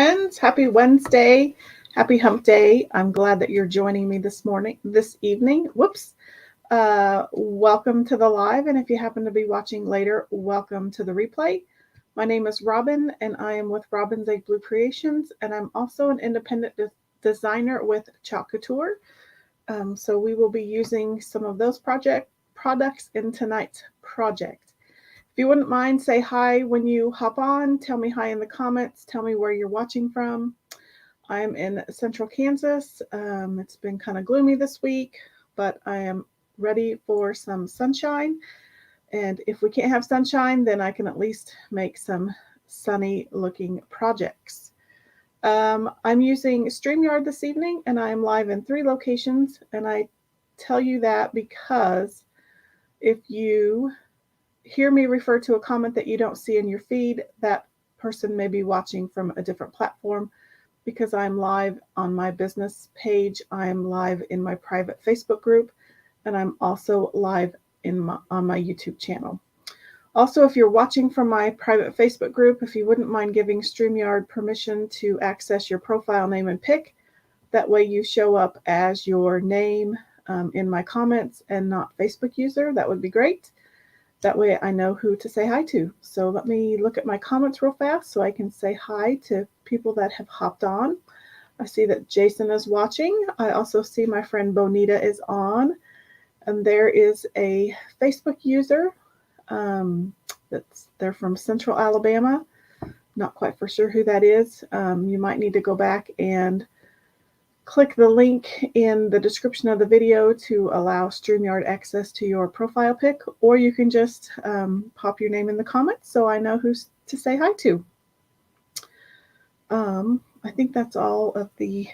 friends. Happy Wednesday. Happy hump day. I'm glad that you're joining me this evening. Whoops. Welcome to the live. And if you happen to be watching later, welcome to the replay. My name is Robin, and I am with Robin's Egg Blue Creations, and I'm also an independent designer with Chalk Couture. So we will be using some of those products in tonight's project. If you wouldn't mind, say hi when you hop on. Tell me hi in the comments. Tell me where you're watching from. I'm in central Kansas. It's been kind of gloomy this week, but I am ready for some sunshine. And if we can't have sunshine, then I can at least make some sunny looking projects. I'm using StreamYard this evening, and I am live in 3 locations. And I tell you that because if you hear me refer to a comment that you don't see in your feed, that person may be watching from a different platform, because I'm live on my business page, I'm live in my private Facebook group, and I'm also live on my YouTube channel. Also, if you're watching from my private Facebook group, if you wouldn't mind giving StreamYard permission to access your profile name and pic, that way you show up as your name in my comments and not Facebook user, that would be great. That way I know who to say hi to. So let me look at my comments real fast so I can say hi to people that have hopped on. I see that Jason is watching. I also see my friend Bonita is on. And there is a Facebook user. They're from Central Alabama. Not quite for sure who that is. You might need to go back and click the link in the description of the video to allow StreamYard access to your profile pic, or you can just pop your name in the comments so I know who to say hi to. I think that's all of the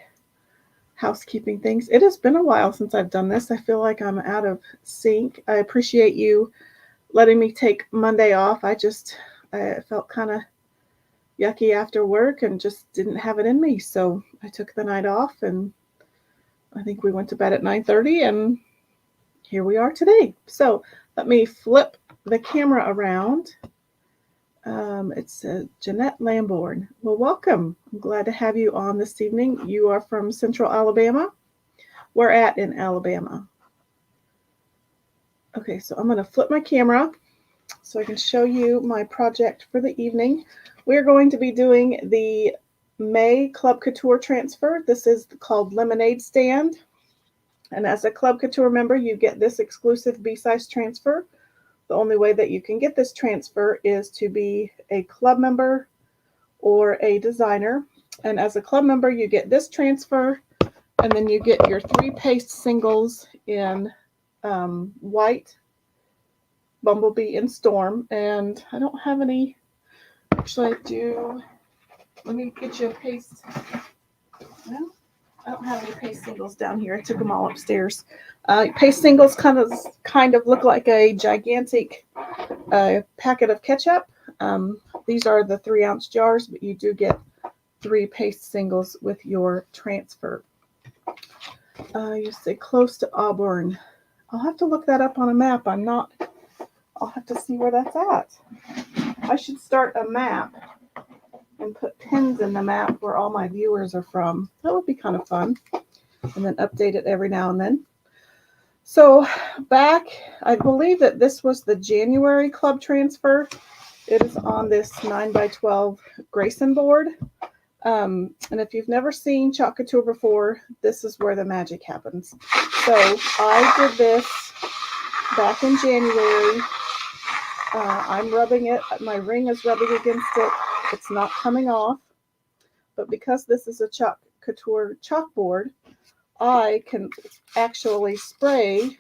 housekeeping things. It has been a while since I've done this. I feel like I'm out of sync. I appreciate you letting me take Monday off. I felt kind of yucky after work and just didn't have it in me. So I took the night off, and I think we went to bed at 9:30, and here we are today. So let me flip the camera around. It's Jeanette Lambourne. Well, welcome. I'm glad to have you on this evening. You are from Central Alabama. Where at in Alabama? Okay, so I'm going to flip my camera so I can show you my project for the evening. We're going to be doing the May Club Couture transfer. This is called Lemonade Stand. And as a Club Couture member, you get this exclusive B-size transfer. The only way that you can get this transfer is to be a club member or a designer. And as a club member, you get this transfer, and then you get your 3 paste singles in white, Bumblebee, and Storm. And I don't have any. Actually, I do. Let me get you a paste. No, I don't have any paste singles down here. I took them all upstairs. Paste singles kind of look like a gigantic packet of ketchup. These are the 3-ounce jars, but you do get 3 paste singles with your transfer. You say close to Auburn. I'll have to look that up on a map. I'll have to see where that's at. I should start a map and put pins in the map where all my viewers are from. That would be kind of fun. And then update it every now and then. So back, I believe that this was the January club transfer. It is on this 9x12 Greyson board. And if you've never seen Chalk Couture before, this is where the magic happens. So I did this back in January. I'm rubbing it. My ring is rubbing against it. It's not coming off. But because this is a Chalk Couture chalkboard, I can actually spray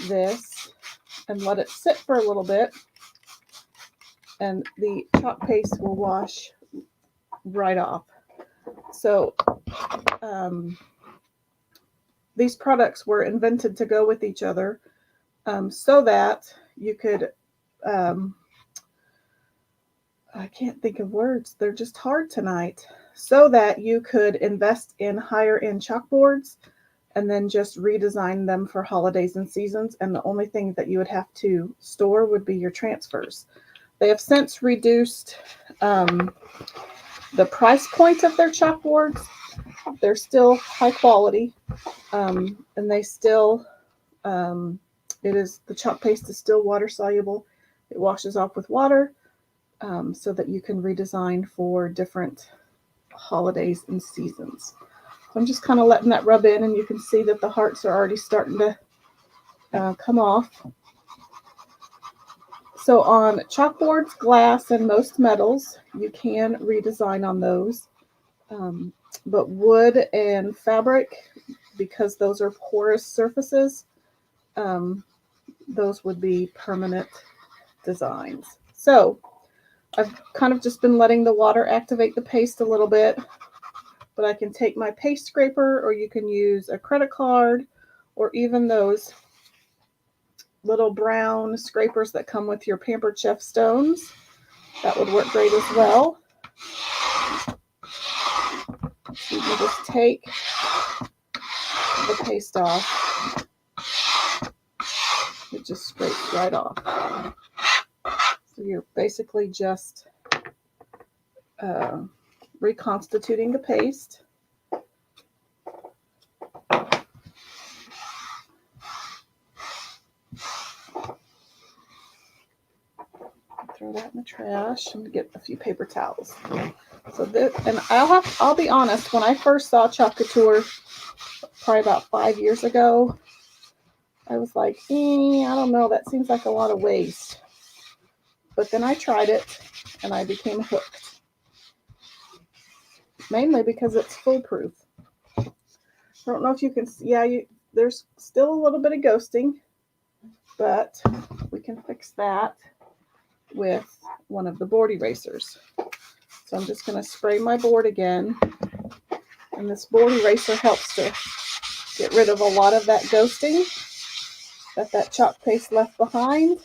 this and let it sit for a little bit, and the chalk paste will wash right off. So these products were invented to go with each other so that you could I can't think of words. They're just hard tonight. So that you could invest in higher end chalkboards and then just redesign them for holidays and seasons. And the only thing that you would have to store would be your transfers. They have since reduced the price point of their chalkboards, they're still high quality, and they still, the chalk paste is still water soluble. It washes off with water, so that you can redesign for different holidays and seasons. So I'm just kind of letting that rub in, and you can see that the hearts are already starting to come off. So on chalkboards, glass, and most metals, you can redesign on those. But wood and fabric, because those are porous surfaces, those would be permanent designs. So I've kind of just been letting the water activate the paste a little bit, but I can take my paste scraper, or you can use a credit card, or even those little brown scrapers that come with your Pampered Chef stones. That would work great as well. So you can just take the paste off. It just scrapes right off. So you're basically just reconstituting the paste. Throw that in the trash and get a few paper towels. So this, and I'll be honest, when I first saw Chalk Couture, probably about 5 years ago, I was like, I don't know, that seems like a lot of waste. But then I tried it and I became hooked. Mainly because it's foolproof. I don't know if you can see, there's still a little bit of ghosting, but we can fix that with one of the board erasers. So I'm just going to spray my board again, and this board eraser helps to get rid of a lot of that ghosting that chalk paste left behind.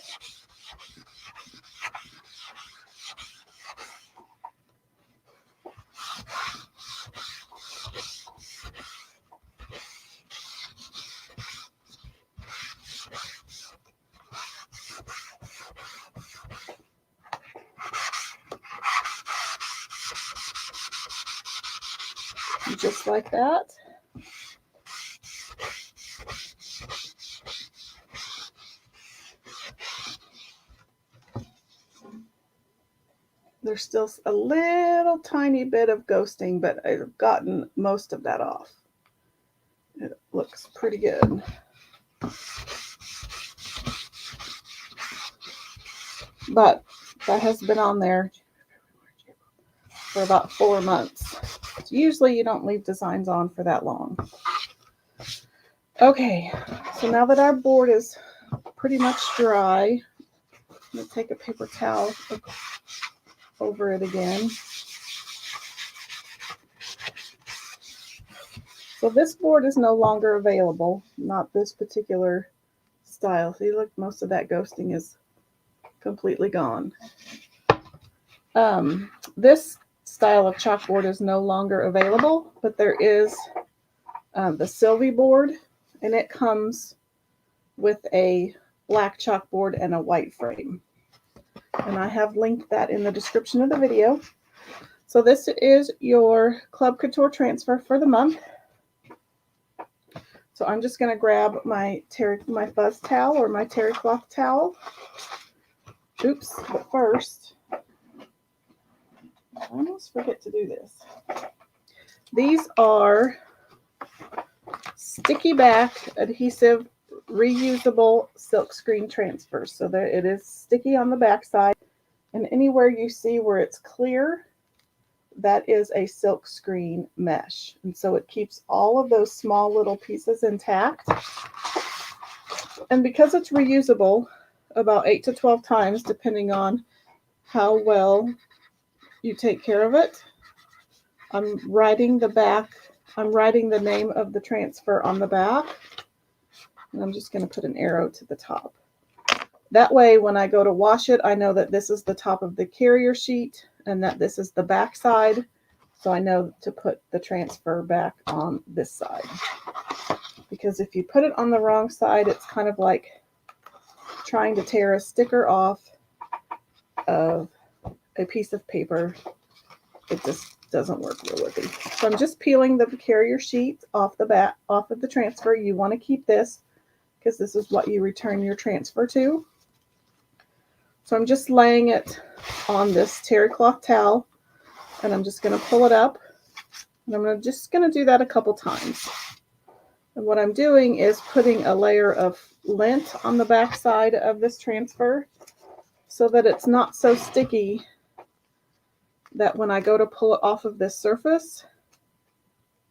Just like that. There's still a little tiny bit of ghosting, but I've gotten most of that off. It looks pretty good. But that has been on there for about 4 months. So usually you don't leave designs on for that long. Okay, so now that our board is pretty much dry, I'm going to take a paper towel over it again. So this board is no longer available, not this particular style. See, look, most of that ghosting is completely gone. This style of chalkboard is no longer available, but there is the Sylvie board, and it comes with a black chalkboard and a white frame. And I have linked that in the description of the video. So this is your Club Couture transfer for the month. So I'm just going to grab my fuzz towel or my terry cloth towel. Oops, but first, I almost forget to do this. These are sticky back adhesive reusable silk screen transfers. So that it is sticky on the back side, and anywhere you see where it's clear, that is a silk screen mesh. And so it keeps all of those small little pieces intact. And because it's reusable about 8 to 12 times, depending on how well you take care of it, I'm writing the name of the transfer on the back. And I'm just going to put an arrow to the top. That way, when I go to wash it, I know that this is the top of the carrier sheet and that this is the back side. So I know to put the transfer back on this side. Because if you put it on the wrong side, it's kind of like trying to tear a sticker off of a piece of paper. It just doesn't work real with it. So I'm just peeling the carrier sheet off the back, off of the transfer. You want to keep this because this is what you return your transfer to. So I'm just laying it on this terry cloth towel, and I'm just going to pull it up, and I'm just going to do that a couple times. And what I'm doing is putting a layer of lint on the back side of this transfer so that it's not so sticky that when I go to pull it off of this surface,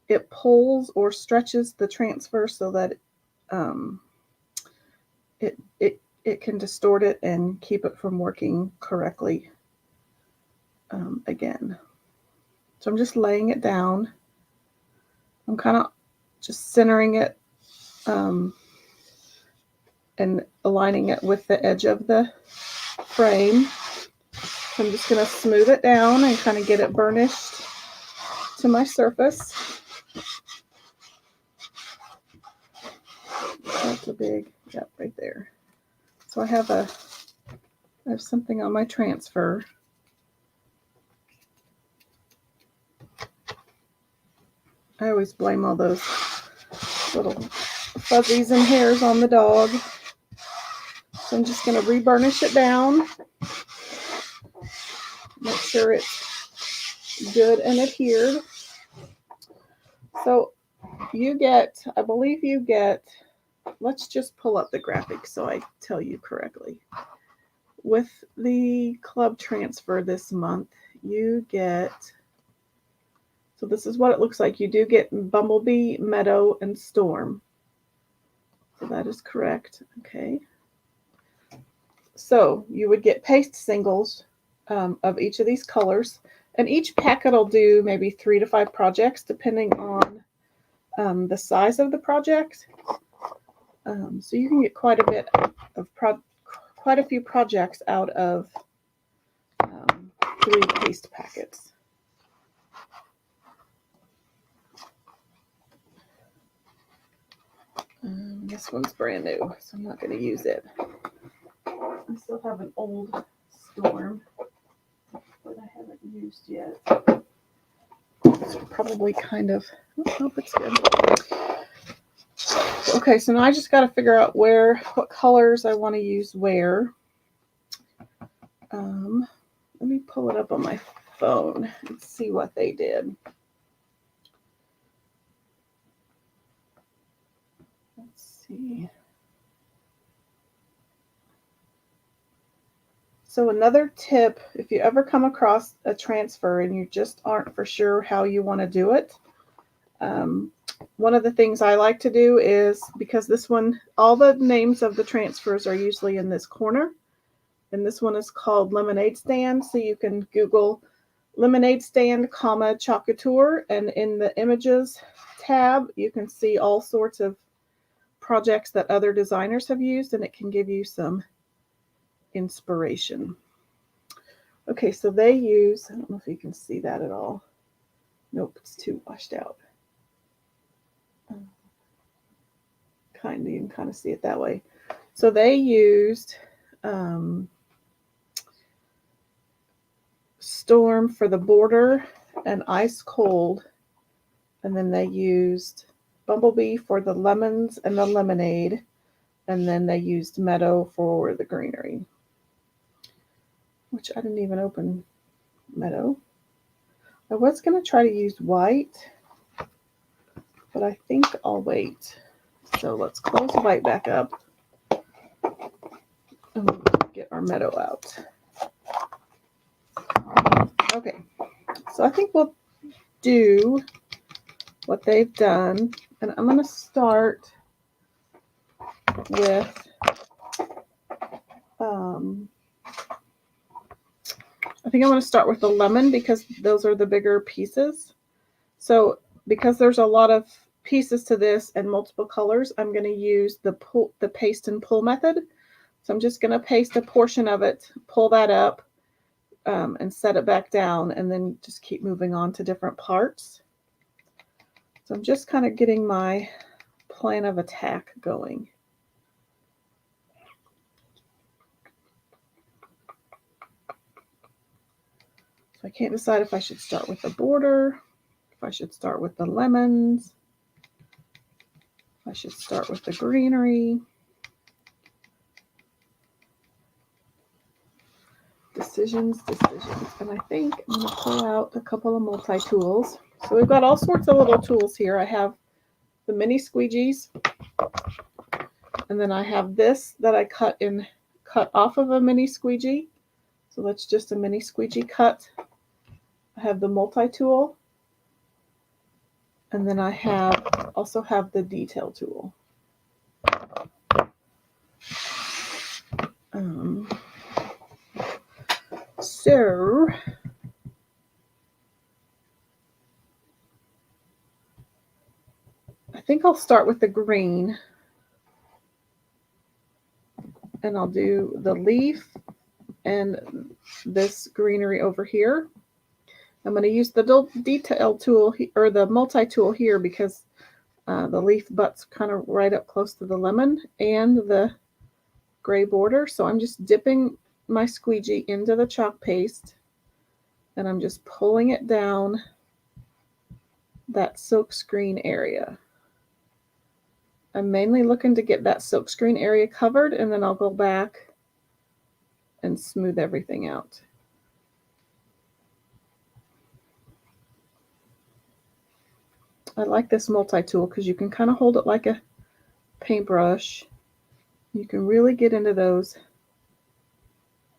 it pulls or stretches the transfer so that it can distort it and keep it from working correctly again. So I'm just laying it down. I'm kind of just centering it and aligning it with the edge of the frame. So I'm just going to smooth it down and kind of get it burnished to my surface. That's a big, yep, right there. So I have something on my transfer. I always blame all those little fuzzies and hairs on the dog. So I'm just going to reburnish it down. Make sure it's good and adhered. So you get, I believe you get, let's just pull up the graphic so I tell you correctly. With the club transfer this month, you get, so this is what it looks like. You do get Bumblebee, Meadow, and Storm. So that is correct. Okay. So you would get paste singles of each of these colors. And each packet will do maybe 3 to 5 projects depending on the size of the project. So you can get quite a bit of quite a few projects out of 3 paste packets. This one's brand new, so I'm not going to use it. I still have an old Storm that I haven't used yet. It's probably kind of, oh, it's good. Okay, so now I just got to figure out what colors I want to use where. Let me pull it up on my phone and see what they did. Let's see. So another tip, if you ever come across a transfer and you just aren't for sure how you want to do it, one of the things I like to do is, because this one, all the names of the transfers are usually in this corner, and this one is called Lemonade Stand, so you can Google Lemonade Stand, Chalk Couture, and in the Images tab, you can see all sorts of projects that other designers have used, and it can give you some inspiration. Okay, so they use, I don't know if you can see that at all. Nope, it's too washed out. You can kind of see it that way. So they used Storm for the border and Ice Cold, and then they used Bumblebee for the lemons and the lemonade, and then they used Meadow for the greenery, which I didn't even open Meadow. I was going to try to use white, but I think I'll wait. So let's close white back up and get our Meadow out. Okay, so I think we'll do what they've done, and I'm going to start with I think I'm going to start with the lemon because those are the bigger pieces. So because there's a lot of pieces to this and multiple colors, I'm going to use the paste and pull method. So I'm just going to paste a portion of it, pull that up, and set it back down, and then just keep moving on to different parts. So I'm just kind of getting my plan of attack going. So I can't decide if I should start with the border, if I should start with the lemons, if I should start with the greenery. Decisions. And I think I'm going to pull out a couple of multi-tools. So we've got all sorts of little tools here. I have the mini squeegees. And then I have this that I cut off of a mini squeegee. So that's just a mini squeegee cut. I have the multi-tool. And then I also have the detail tool. So I think I'll start with the green. And I'll do the leaf and this greenery over here. I'm going to use the detail tool or the multi-tool here because the leaf butts kind of right up close to the lemon and the gray border. So I'm just dipping my squeegee into the chalk paste and I'm just pulling it down that silk screen area. I'm mainly looking to get that silk screen area covered, and then I'll go back and smooth everything out. I like this multi-tool because you can kind of hold it like a paintbrush. You can really get into those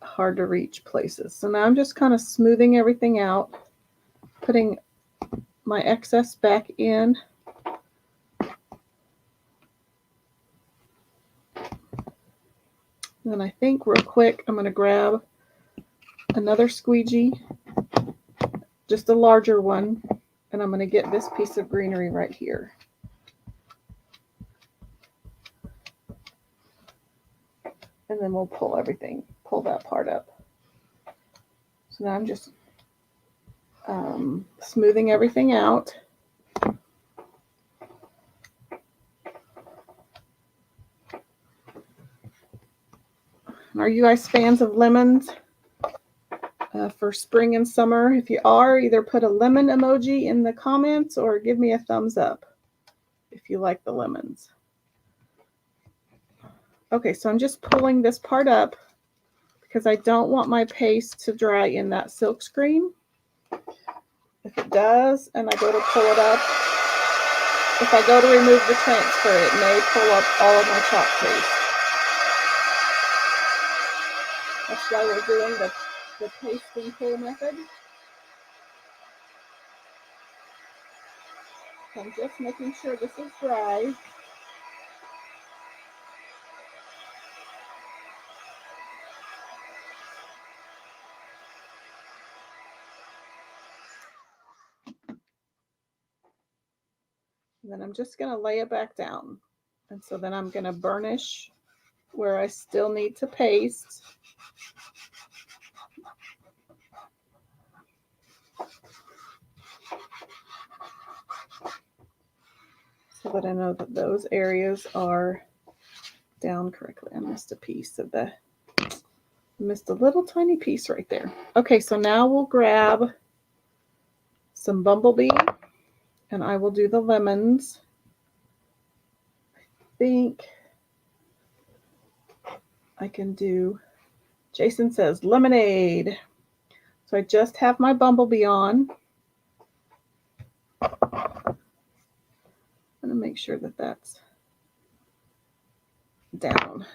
hard to reach places. So now I'm just kind of smoothing everything out, putting my excess back in. Then I think real quick, I'm going to grab another squeegee, just a larger one, and I'm going to get this piece of greenery right here. And then we'll pull that part up. So now I'm just smoothing everything out. Are you guys fans of lemons for spring and summer? If you are, either put a lemon emoji in the comments or give me a thumbs up if you like the lemons. Okay, so I'm just pulling this part up because I don't want my paste to dry in that silk screen. If it does, and I go to pull it up, if I go to remove the transfer, it may pull up all of my chalk paste. That's why we're doing the paste and pull method. So I'm just making sure this is dry. And then I'm just going to lay it back down. And so then I'm going to burnish where I still need to paste. So that I know that those areas are down correctly. I missed a piece of missed a little tiny piece right there. Okay, so now we'll grab some bumblebee and I will do the lemons. I think I can do, Jason says lemonade. So I just have my bumblebee on. I'm going to make sure that that's down.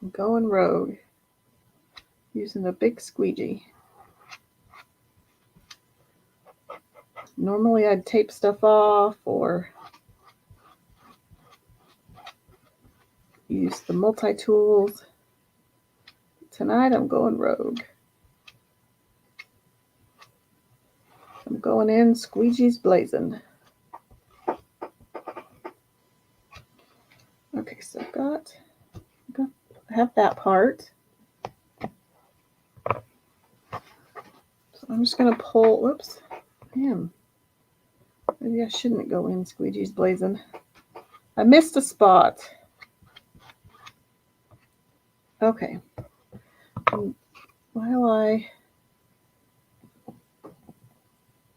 I'm going rogue using a big squeegee. Normally I'd tape stuff off or use the multi-tools. Tonight I'm going rogue. I'm going in squeegees blazing. Okay, so I have that part. So I'm just going to pull, whoops, man, maybe I shouldn't go in squeegee's blazing. I missed a spot. Okay. And while I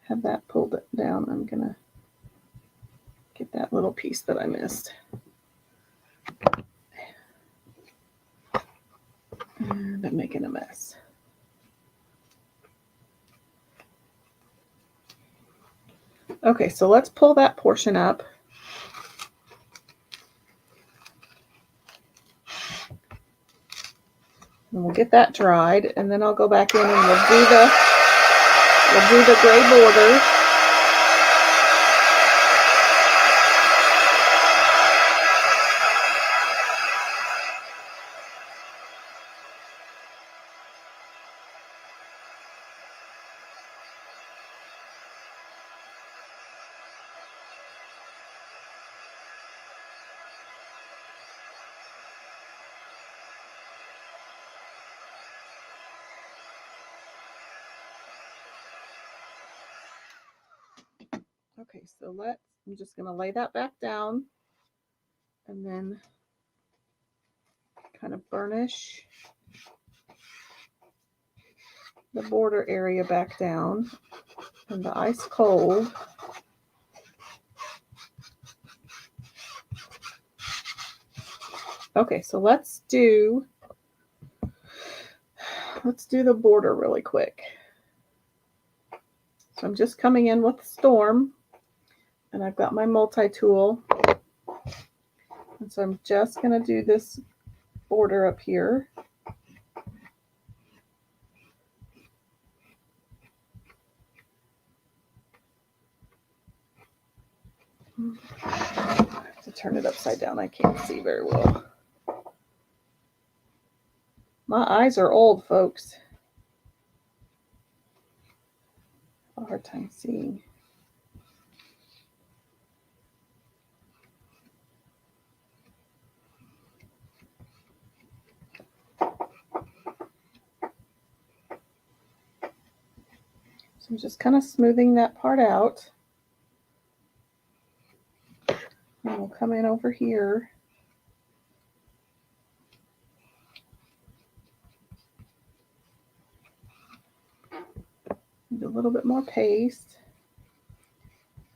have that pulled down, I'm going to get that little piece that I missed. And I'm making a mess. Okay, so let's pull that portion up. And we'll get that dried, and then I'll go back in and we'll do the gray border. Okay, so I'm just going to lay that back down and then kind of burnish the border area back down and the ice cold. Okay, so let's do the border really quick. So I'm just coming in with Storm, and I've got my multi-tool. And so I'm just going to do this border up here. I have to turn it upside down. I can't see very well. My eyes are old, folks. I have a hard time seeing. So I'm just kind of smoothing that part out. And we'll come in over here. Need a little bit more paste.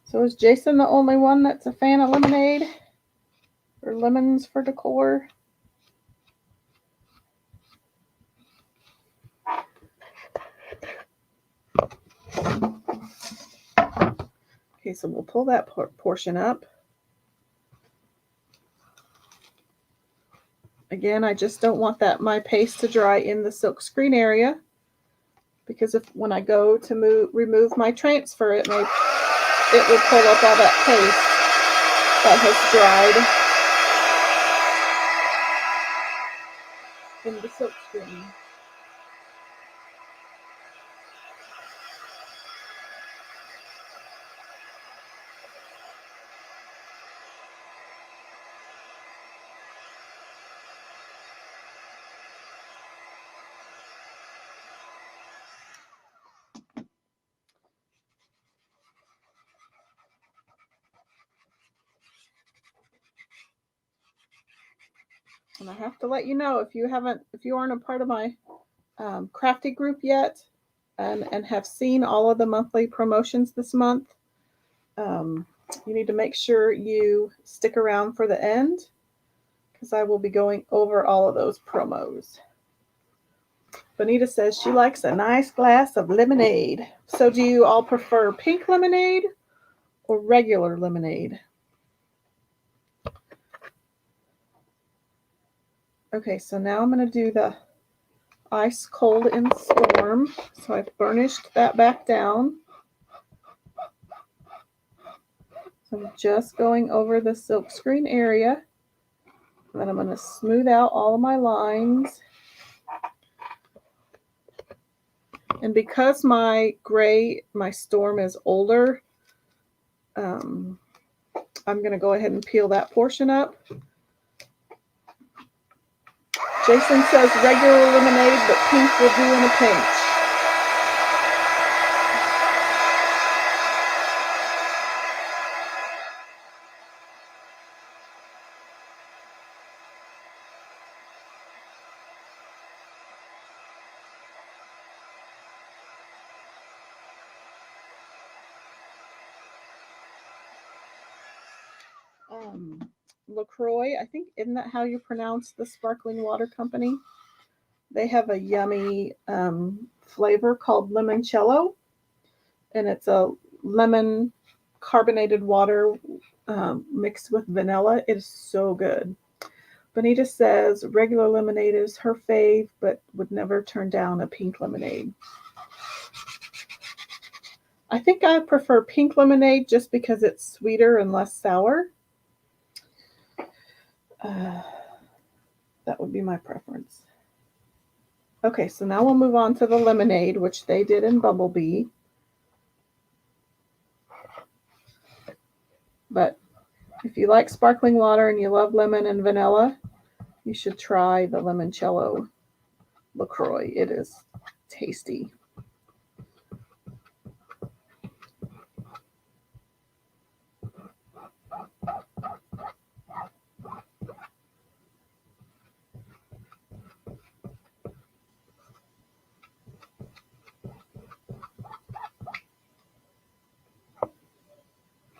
So is Jason the only one that's a fan of lemonade or lemons for decor? Okay, so we'll pull that portion up. Again, I just don't want my paste to dry in the silk screen area, because when I go to remove my transfer, it will pull up all that paste that has dried in the silk screen. And I have to let you know, if you aren't a part of my crafty group yet, and have seen all of the monthly promotions this month, you need to make sure you stick around for the end, because I will be going over all of those promos. Bonita says she likes a nice glass of lemonade. So do you all prefer pink lemonade or regular lemonade? Okay, so now I'm going to do the ice cold in Storm. So I've burnished that back down. So I'm just going over the silk screen area. Then I'm going to smooth out all of my lines. And because my Storm is older, I'm going to go ahead and peel that portion up. Jason says regular lemonade, but pink will do in a pinch. LaCroix. I think, isn't that how you pronounce the sparkling water company? They have a yummy flavor called limoncello, and it's a lemon carbonated water mixed with vanilla. It is so good. Bonita says regular lemonade is her fave, but would never turn down a pink lemonade. I think I prefer pink lemonade just because it's sweeter and less sour. That would be my preference. Okay, so now we'll move on to the lemonade, which they did in Bumblebee. But if you like sparkling water and you love lemon and vanilla, you should try the limoncello LaCroix. It is tasty.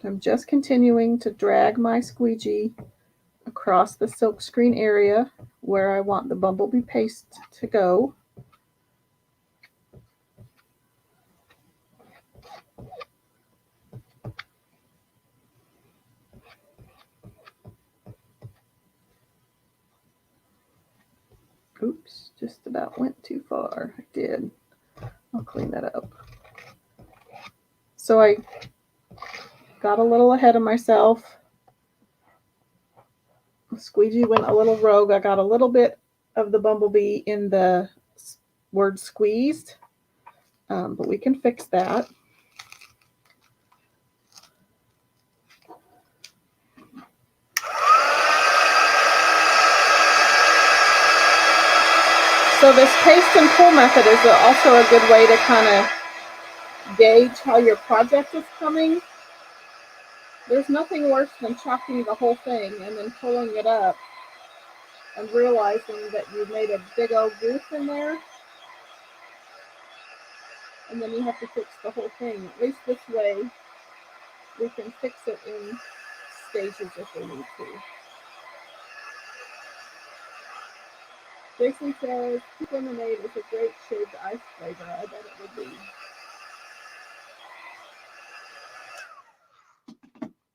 I'm just continuing to drag my squeegee across the silkscreen area where I want the Bumblebee paste to go. Oops, just about went too far. I did. I'll clean that up. So I got a little ahead of myself. The squeegee went a little rogue. I got a little bit of the Bumblebee in the word squeezed, but we can fix that. So this paste and pull method is also a good way to kind of gauge how your project is coming. There's nothing worse than chalking the whole thing and then pulling it up and realizing that you've made a big old goof in there. And then you have to fix the whole thing. At least this way, we can fix it in stages if we need to. Greyson says, pink lemonade is a great shaved ice flavor. I bet it would be.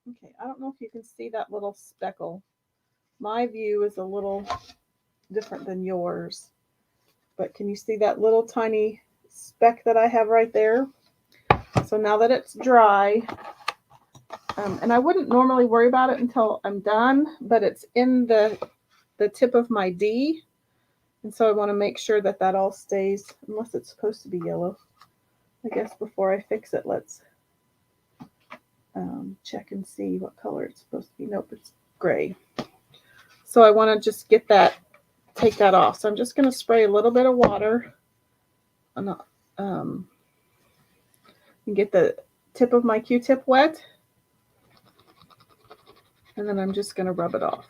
Okay, I don't know if you can see that little speckle. My view is a little different than yours. But can you see that little tiny speck that I have right there? So now that it's dry, and I wouldn't normally worry about it until I'm done, but it's in the tip of my D. And so I want to make sure that that all stays, unless it's supposed to be yellow. I guess before I fix it, let's check and see what color it's supposed to be. Nope, it's gray. So I want to just get that, take that off. So I'm just going to spray a little bit of water and get the tip of my Q-tip wet. And then I'm just going to rub it off.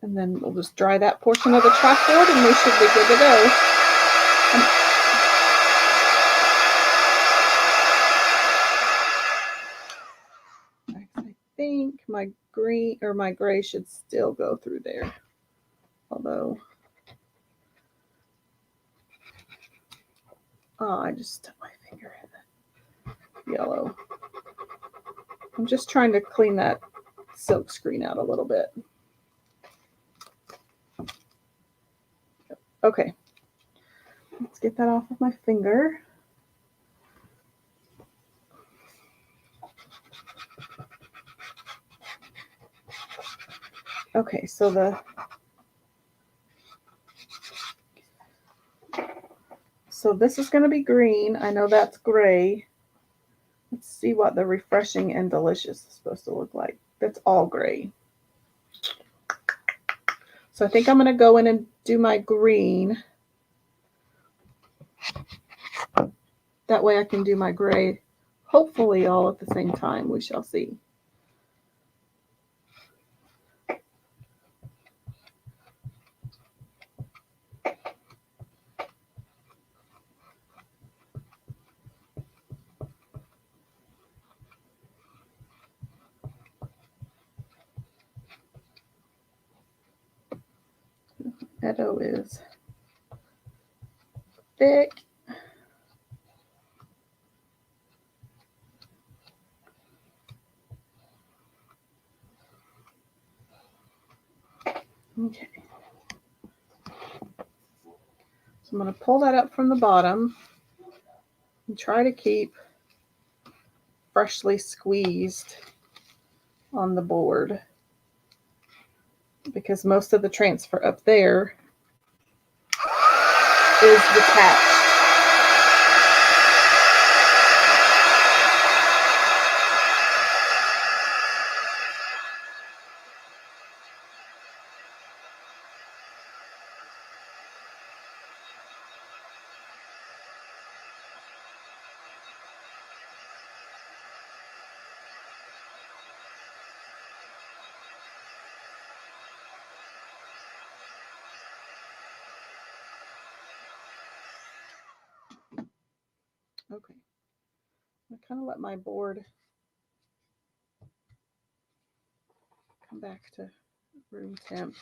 And then we'll just dry that portion of the chalkboard and we should be good to go. I think my green or my gray should still go through there. Although, I just stuck my finger in the yellow. I'm just trying to clean that silk screen out a little bit. Okay, let's get that off of my finger. Okay, so this is going to be green. I know that's gray. Let's see what the refreshing and delicious is supposed to look like. That's all gray. So I think I'm going to go in and do my green. That way I can do my gray, hopefully all at the same time. We shall see. meadow is thick. Okay. So I'm going to pull that up from the bottom and try to keep freshly squeezed on the board, because most of the transfer up there is detached. Okay, I kind of let my board come back to room temp.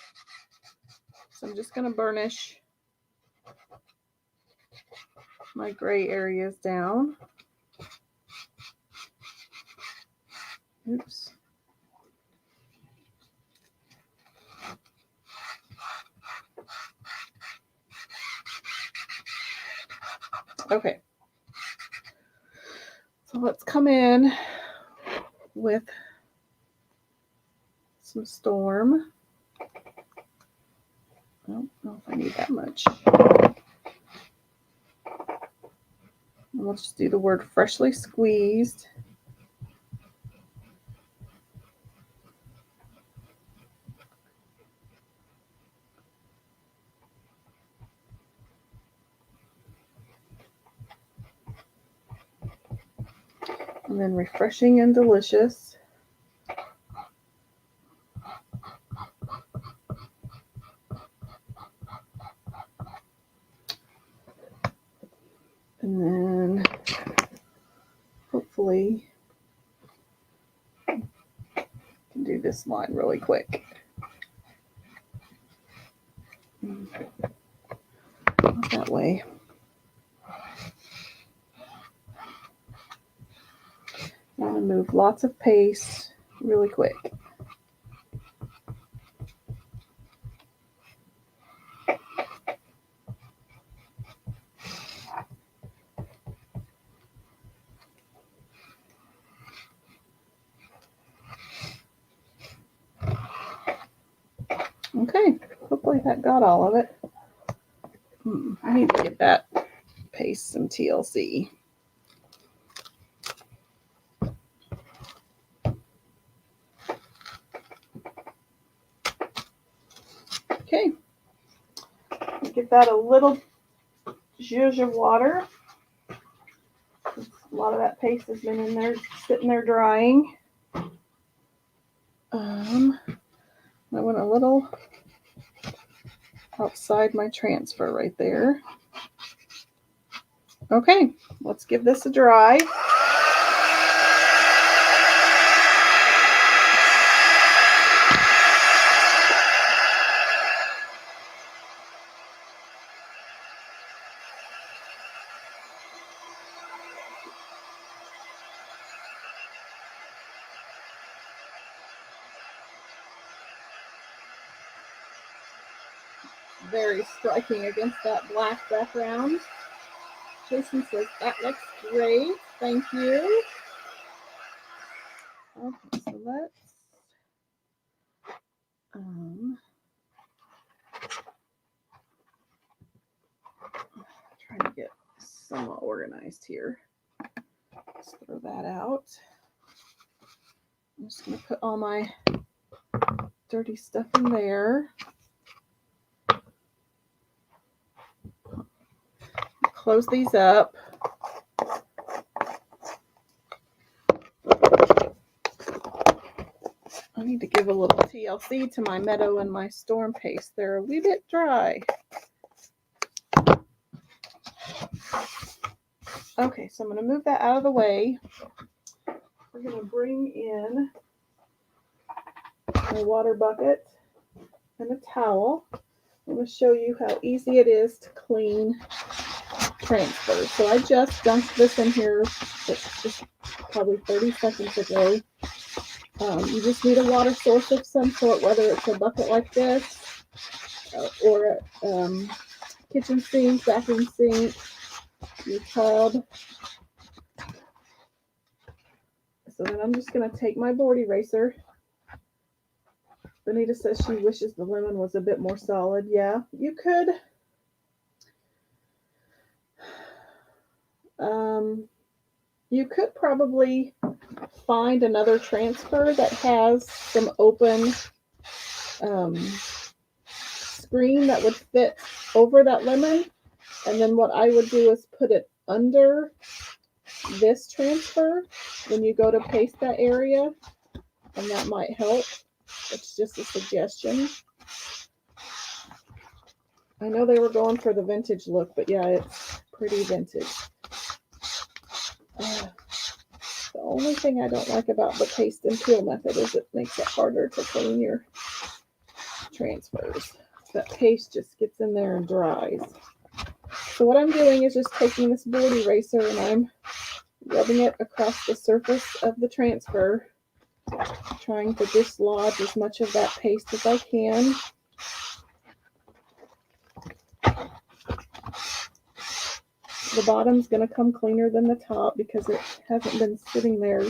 So I'm just going to burnish my gray areas down. Oops. Okay. So let's come in with some Storm. I don't know if I need that much. And we'll just do the word freshly squeezed. And then refreshing and delicious. And then hopefully I can do this line really quick. Not that way. I'm going to move lots of paste really quick. Okay, hopefully that got all of it. I need to give that paste some TLC. Okay, give that a little zhuzh of water. A lot of that paste has been in there, sitting there drying. I went a little outside my transfer right there. Okay, let's give this a dry. Very striking against that black background. Jason says, that looks great. Thank you. Okay, so let's try to get somewhat organized here. Let's throw that out. I'm just going to put all my dirty stuff in there. Close these up. I need to give a little TLC to my meadow and my Storm paste. They're a wee bit dry. Okay, so I'm going to move that out of the way. We're going to bring in a water bucket and a towel. I'm going to show you how easy it is to clean transfer. So I just dumped this in here just probably 30 seconds ago. You just need a water source of some sort, whether it's a bucket like this or a kitchen sink, bathroom sink, your tub. So then I'm just going to take my board eraser. Benita says she wishes the lemon was a bit more solid. Yeah, you could. You could probably find another transfer that has some open screen that would fit over that lemon. And then what I would do is put it under this transfer when you go to paste that area. And that might help. It's just a suggestion. I know they were going for the vintage look, but yeah, it's pretty vintage. The only thing I don't like about the paste and peel method is it makes it harder to clean your transfers. That paste just gets in there and dries. So what I'm doing is just taking this board eraser and I'm rubbing it across the surface of the transfer, trying to dislodge as much of that paste as I can. The bottom's going to come cleaner than the top because it hasn't been sitting there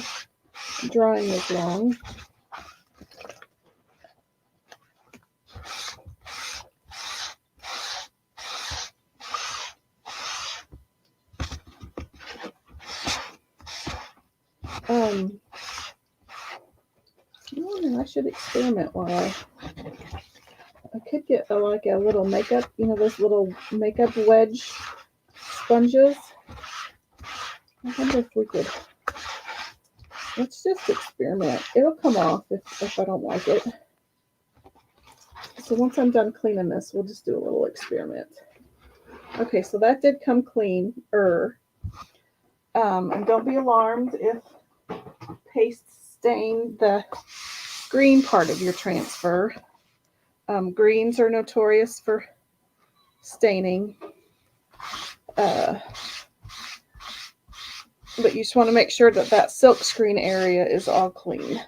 drying as long. I should experiment while I could get like a little makeup, you know, those little makeup wedge sponges. I wonder if we could, let's just experiment. It'll come off if I don't like it. So once I'm done cleaning this, we'll just do a little experiment. Okay, so that did come cleaner. And don't be alarmed if paste stained the green part of your transfer. Greens are notorious for staining. But you just want to make sure that that silk screen area is all clean.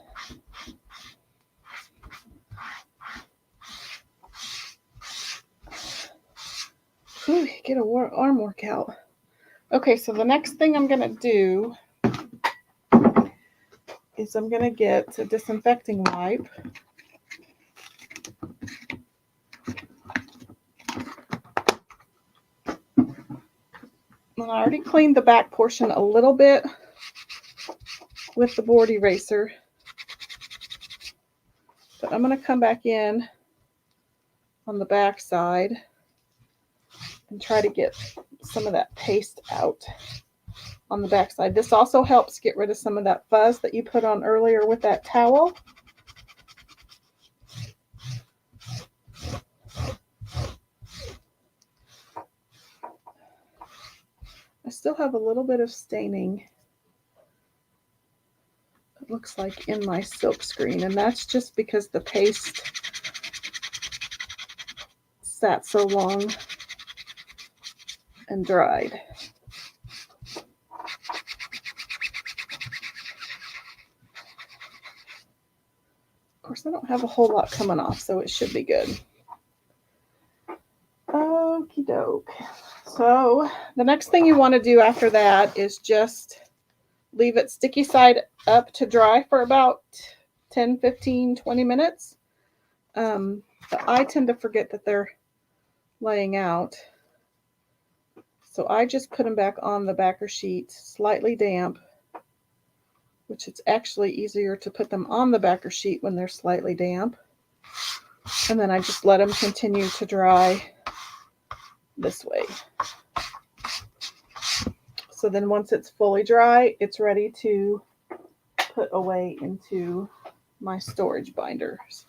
Ooh, get a arm workout. Okay, so the next thing I'm going to do is I'm going to get a disinfecting wipe. And I already cleaned the back portion a little bit with the board eraser. But I'm going to come back in on the back side and try to get some of that paste out on the back side. This also helps get rid of some of that fuzz that you put on earlier with that towel. I still have a little bit of staining, it looks like, in my silk screen, and that's just because the paste sat so long and dried. Of course, I don't have a whole lot coming off, so it should be good. Okie doke. So the next thing you want to do after that is just leave it sticky side up to dry for about 10, 15, 20 minutes. But I tend to forget that they're laying out. So I just put them back on the backer sheet, slightly damp, which it's actually easier to put them on the backer sheet when they're slightly damp. And then I just let them continue to dry this way. So then once it's fully dry, it's ready to put away into my storage binders.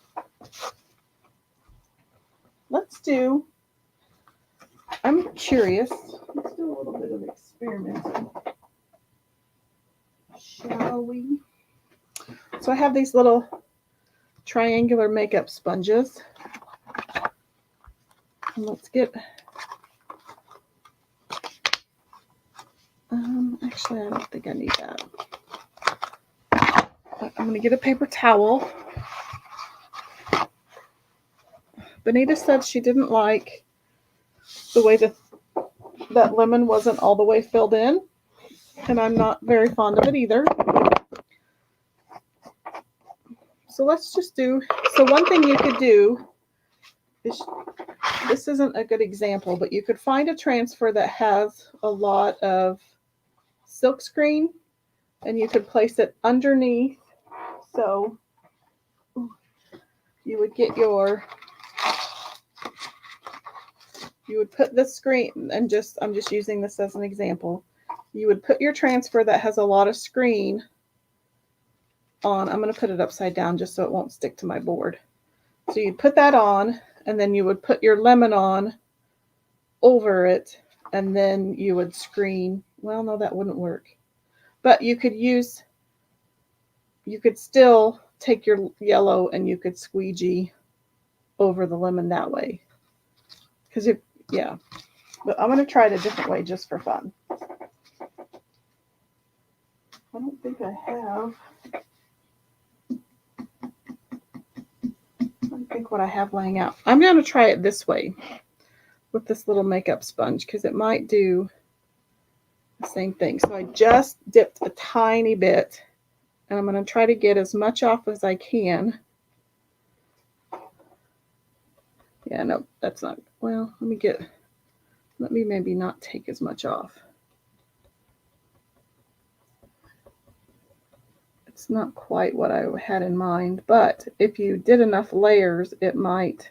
I'm curious, let's do a little bit of experimenting, shall we? So I have these little triangular makeup sponges. let's get, actually I don't think I need that. I'm going to get a paper towel. Benita said she didn't like the way that lemon wasn't all the way filled in, and I'm not very fond of it either. So let's just do, so one thing you could do is, this isn't a good example, but you could find a transfer that has a lot of silk screen, and you could place it underneath. So you would get your, you would put the screen, and I'm just using this as an example. You would put your transfer that has a lot of screen on. I'm going to put it upside down just so it won't stick to my board. So you'd put that on, and then you would put your lemon on over it, and then you would screen. Well, no, that wouldn't work. But you could still take your yellow and you could squeegee over the lemon that way. Because yeah. But I'm going to try it a different way just for fun. I don't think I have. I think what I have laying out. I'm going to try it this way with this little makeup sponge because it might do the same thing. So I just dipped a tiny bit, and I'm going to try to get as much off as I can. Yeah, no, that's not, well, let me maybe not take as much off. It's not quite what I had in mind, but if you did enough layers, it might.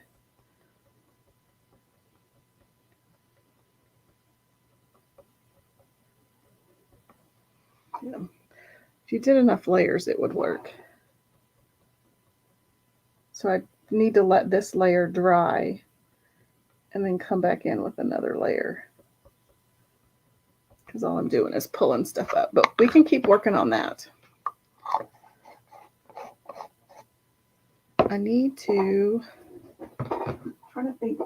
Yeah. If you did enough layers, it would work. So I need to let this layer dry and then come back in with another layer, because all I'm doing is pulling stuff up, but we can keep working on that. I need to, I'm trying to think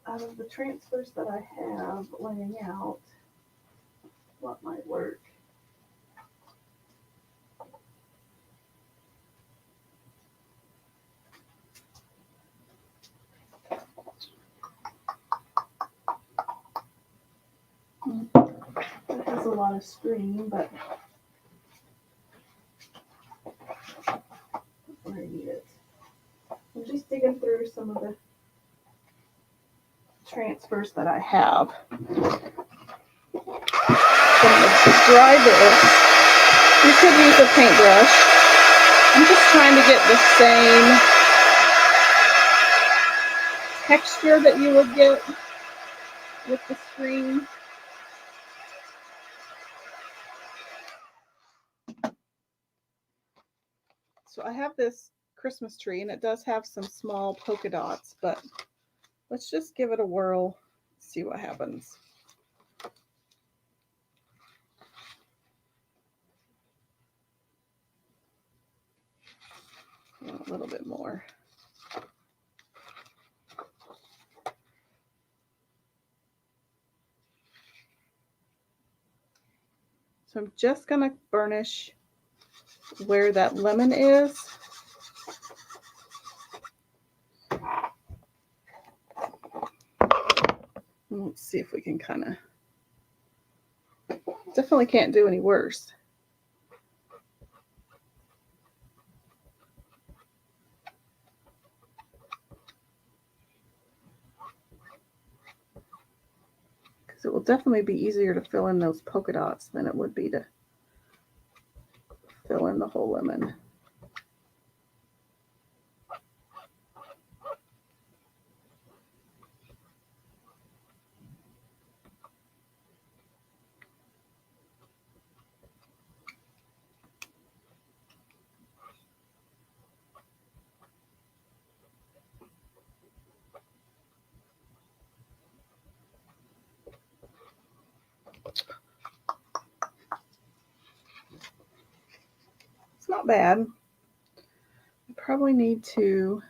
out of the transfers that I have laying out, what might work. It has a lot of screen, but where I need it. I'm just digging through some of the transfers that I have. So I'm going to dry this. You could use a paintbrush. I'm just trying to get the same texture that you would get with the screen. So I have this Christmas tree, and it does have some small polka dots, but let's just give it a whirl, see what happens. A little bit more. So I'm just going to burnish where that lemon is. Let's see if we can kind of, definitely can't do any worse. Because it will definitely be easier to fill in those polka dots than it would be to fill in the whole lemon. It's not bad. I probably need to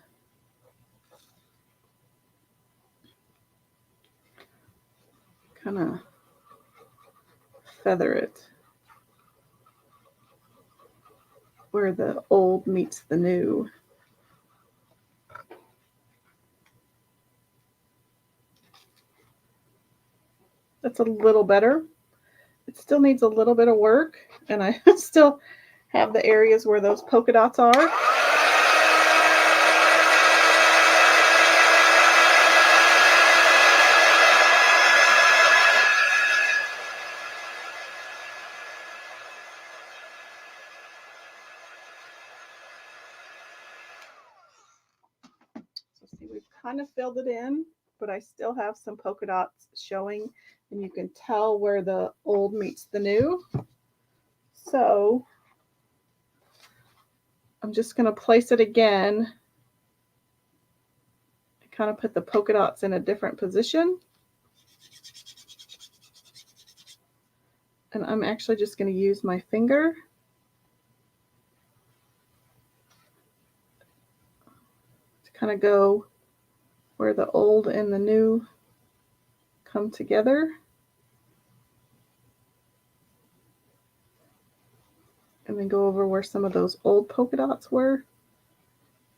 kind of feather it where the old meets the new. That's a little better. It still needs a little bit of work, and I still have the areas where those polka dots are. So see, we've kind of filled it in, but I still have some polka dots showing, and you can tell where the old meets the new. So I'm just going to place it again. I kind of put the polka dots in a different position. And I'm actually just going to use my finger to kind of go where the old and the new come together. And then go over where some of those old polka dots were.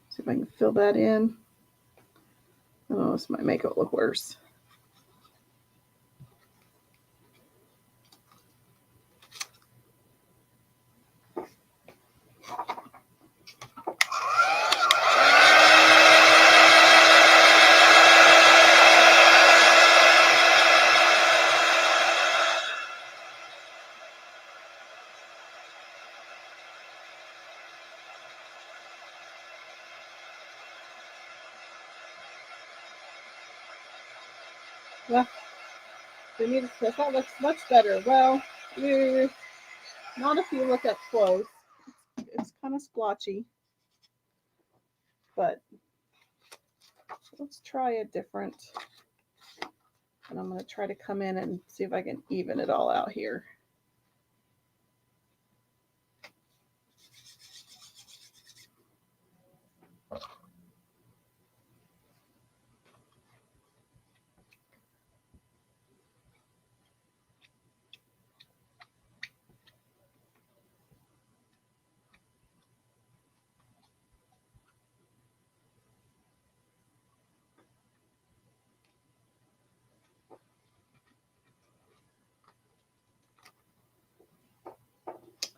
See if I can fill that in. Oh, this might make it look worse. Well, that looks much better. Well, not if you look up close. It's kind of splotchy. But let's try a different. And I'm going to try to come in and see if I can even it all out here.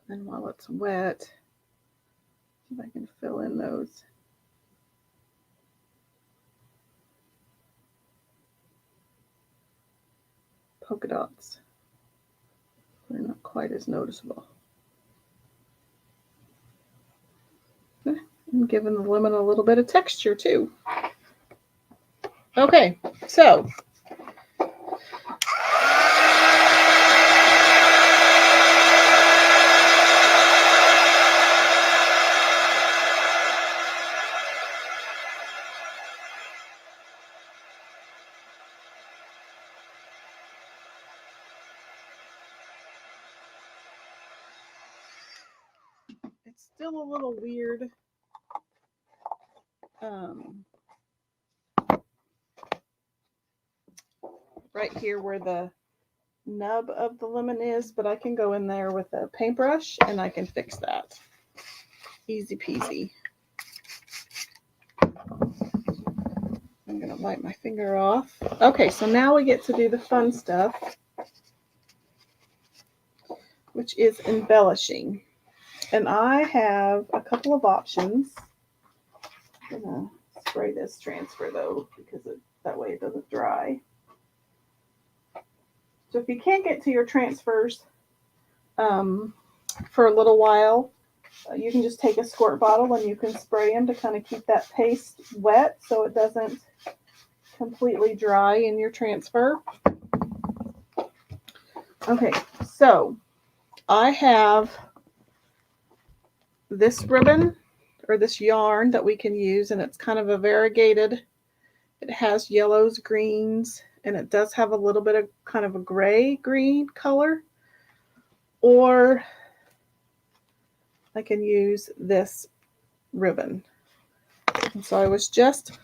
And while it's wet, see if I can fill in those polka dots. They're not quite as noticeable. I'm giving the lemon a little bit of texture too. Okay, so it's still a little weird. Right here where the nub of the lemon is, but I can go in there with a paintbrush and I can fix that. Easy peasy. I'm going to wipe my finger off. Okay, so now we get to do the fun stuff, which is embellishing. And I have a couple of options. I'm going to spray this transfer though, because that way it doesn't dry. So if you can't get to your transfers for a little while, you can just take a squirt bottle and you can spray them to kind of keep that paste wet so it doesn't completely dry in your transfer. Okay, so I have this ribbon or this yarn that we can use, and it's kind of a variegated. It has yellows, greens, and it does have a little bit of kind of a gray-green color. Or I can use this ribbon. And so I was just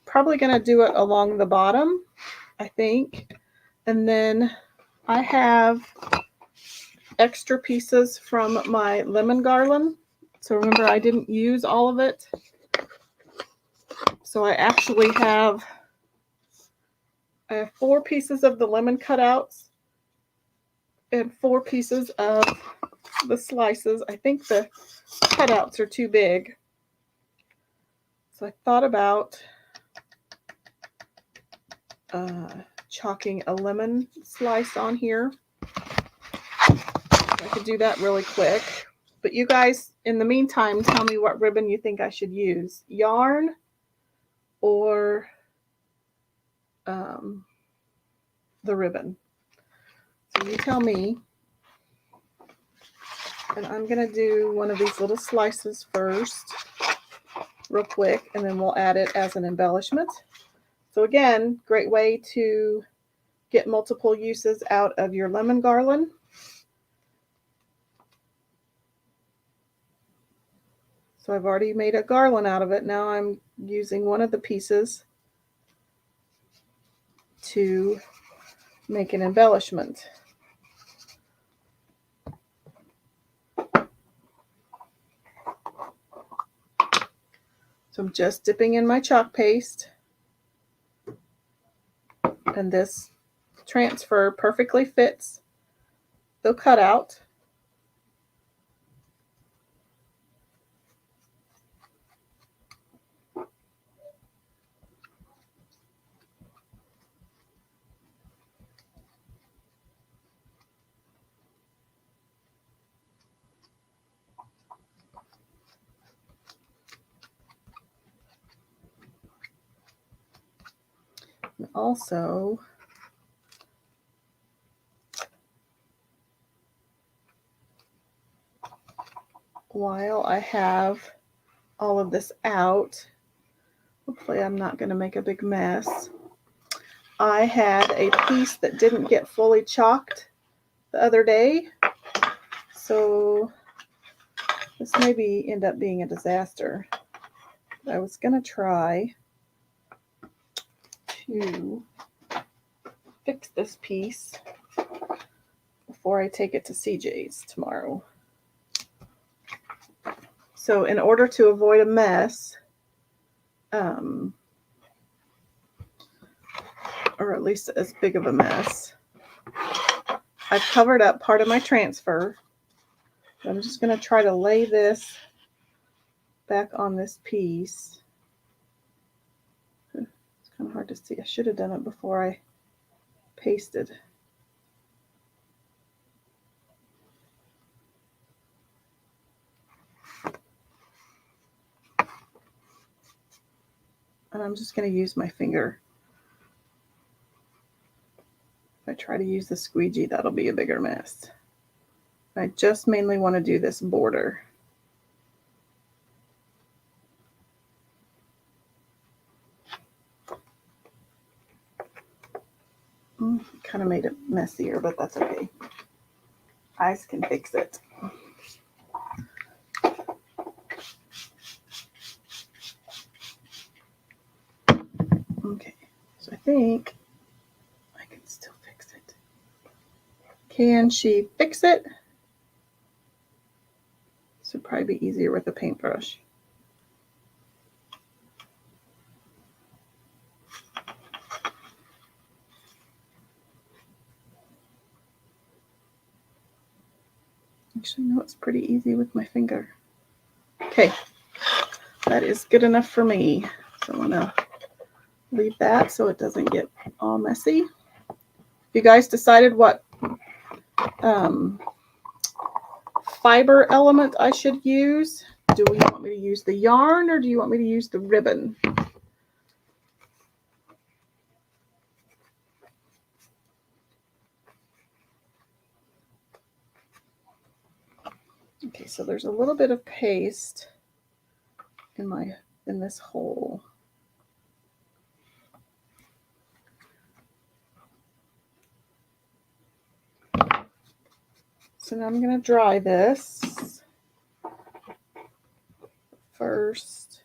probably going to do it along the bottom, I think. And then I have extra pieces from my lemon garland. So remember, I didn't use all of it. So I actually have 4 pieces of the lemon cutouts and 4 pieces of the slices. I think the cutouts are too big. So I thought about chalking a lemon slice on here. I could do that really quick. But you guys, in the meantime, tell me what ribbon you think I should use. Yarn or the ribbon. So you tell me. And I'm going to do one of these little slices first, real quick, and then we'll add it as an embellishment. So again, great way to get multiple uses out of your lemon garland. So I've already made a garland out of it. Now I'm using one of the pieces to make an embellishment. So I'm just dipping in my chalk paste, and this transfer perfectly fits the cutout. And also, while I have all of this out, hopefully I'm not going to make a big mess. I had a piece that didn't get fully chalked the other day, so this may end up being a disaster. I was going to try to fix this piece before I take it to CJ's tomorrow. So in order to avoid a mess, or at least as big of a mess, I've covered up part of my transfer. I'm just going to try to lay this back on this piece. It's kind of hard to see. I should have done it before I pasted. And I'm just going to use my finger. If I try to use the squeegee, that'll be a bigger mess. I just mainly want to do this border. Kind of made it messier, but that's okay. Eyes can fix it. Okay, so I think I can still fix it. Can she fix it? This would probably be easier with a paintbrush. Actually, no, it's pretty easy with my finger. Okay, that is good enough for me. So I'm gonna leave that so it doesn't get all messy. You guys decided what fiber element I should use? Do you want me to use the yarn or do you want me to use the ribbon? Okay, so there's a little bit of paste in this hole. So now I'm going to dry this first.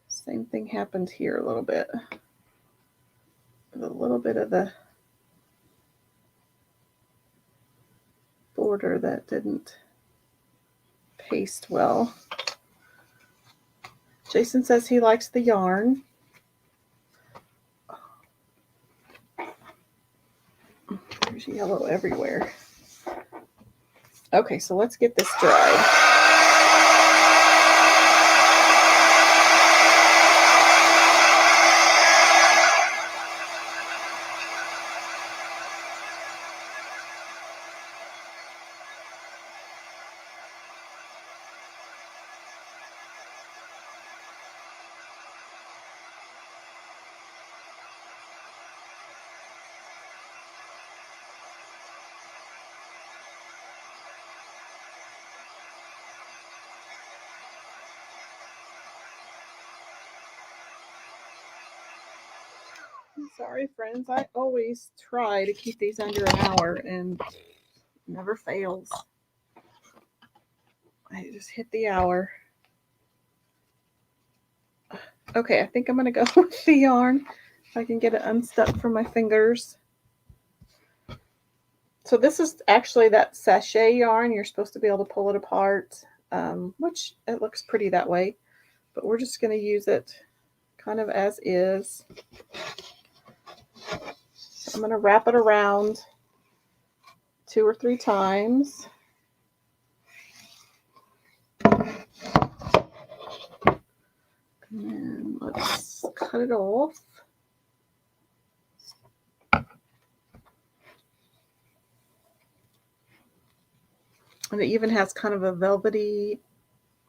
Same thing happened here a little bit. With a little bit of the border that didn't paste well. Jason says he likes the yarn. There's yellow everywhere. Okay, so let's get this dried. I'm sorry, friends. I always try to keep these under an hour and never fails. I just hit the hour. Okay, I think I'm going to go with the yarn if I can get it unstuck from my fingers. So this is actually that sachet yarn. You're supposed to be able to pull it apart, which it looks pretty that way. But we're just going to use it kind of as is. I'm going to wrap it around 2 or 3 times. And then let's cut it off. And it even has kind of a velvety,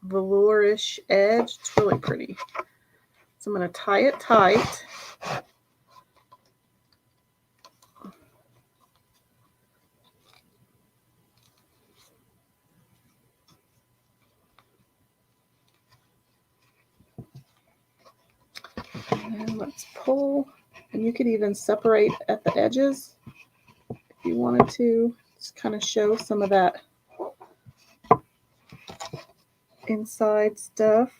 velourish edge. It's really pretty. So I'm going to tie it tight. And let's pull, and you could even separate at the edges if you wanted to. Just kind of show some of that inside stuff.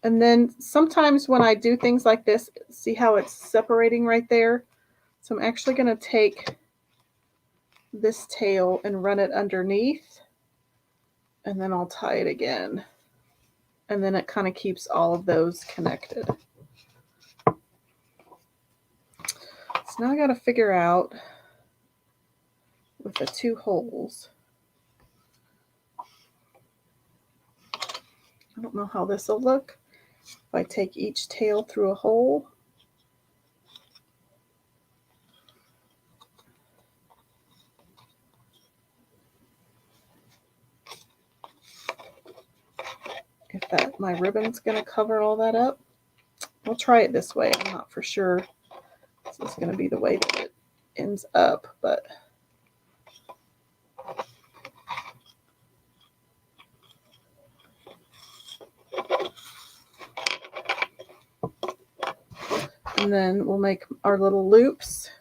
And then sometimes when I do things like this, see how it's separating right there? So I'm actually going to take this tail and run it underneath, and then I'll tie it again. And then it kind of keeps all of those connected. So now I got to figure out with the 2 holes. I don't know how this will look if I take each tail through a hole. If that my ribbon's going to cover all that up. I'll try it this way. I'm not for sure this is going to be the way that it ends up, but and then we'll make our little loops.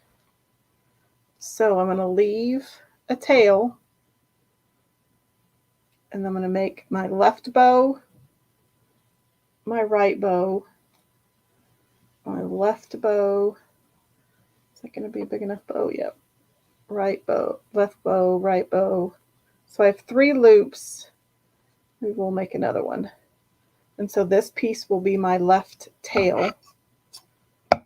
So I'm going to leave a tail, and I'm going to make my left bow, my right bow, my left bow. Is that going to be a big enough bow? Yep. Right bow, left bow, right bow. So I have 3 loops. We will make another one. And so this piece will be my left tail. I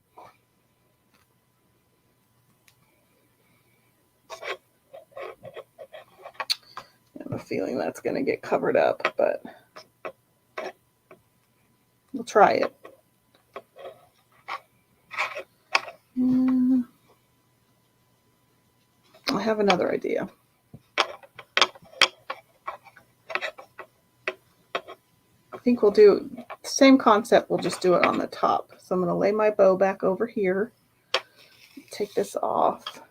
have a feeling that's going to get covered up, but we'll try it. I have another idea. I think we'll do the same concept. We'll just do it on the top. So I'm going to lay my bow back over here. Take this off.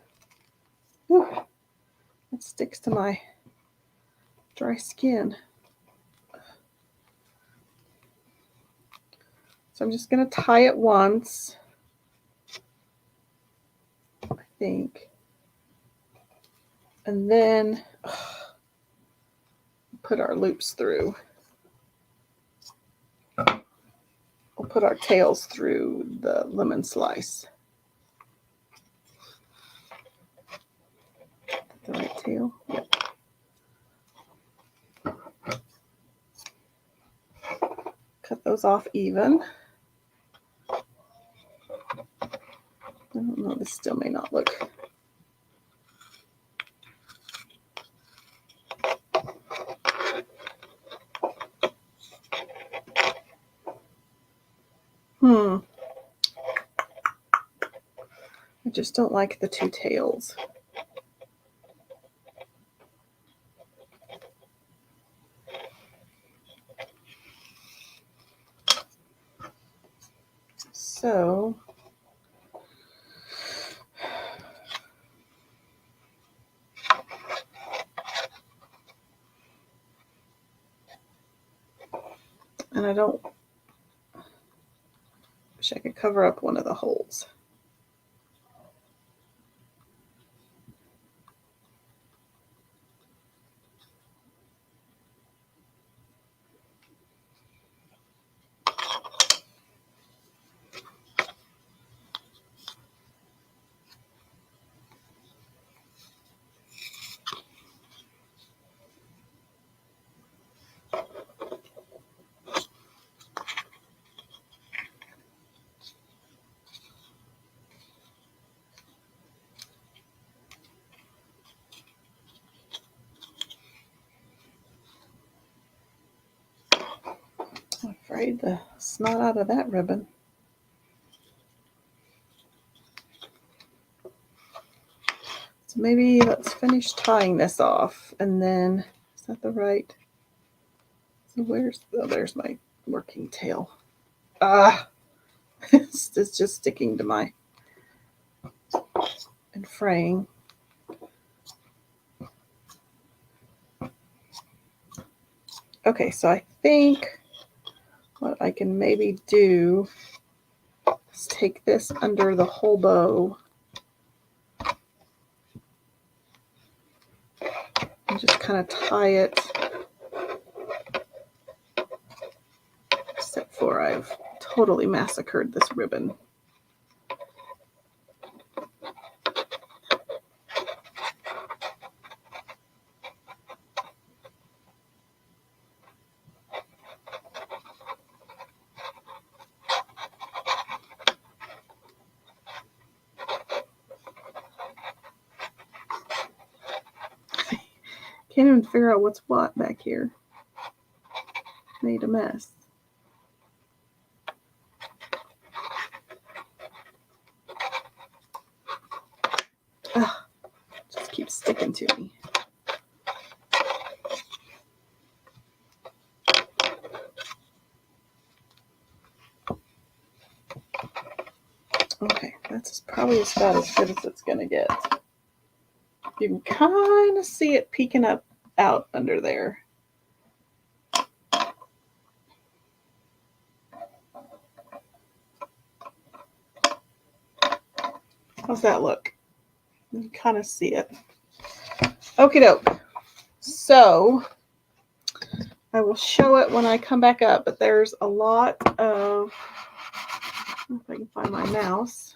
Whew. It sticks to my dry skin. So I'm just going to tie it once, I think. And then put our loops through. We'll put our tails through the lemon slice. the right tail? Yep. Cut those off even. I don't know, this still may not look. I just don't like the two tails. So and I don't wish I could cover up one of the holes. I'm afraid the snot out of that ribbon. So maybe let's finish tying this off, and then, is that the right? So where's, oh, there's my working tail. Ah, it's just sticking to my, and fraying. Okay, so I think what I can maybe do is take this under the whole bow and just kind of tie it, except for I've totally massacred this ribbon. Can't even figure out what's what back here. Made a mess. Ugh, just keeps sticking to me. Okay, that's probably about as good as it's going to get. You can kind of see it peeking up out under there. How's that look? You can kind of see it. Okie doke. So I will show it when I come back up, but there's a lot of, if I can find my mouse.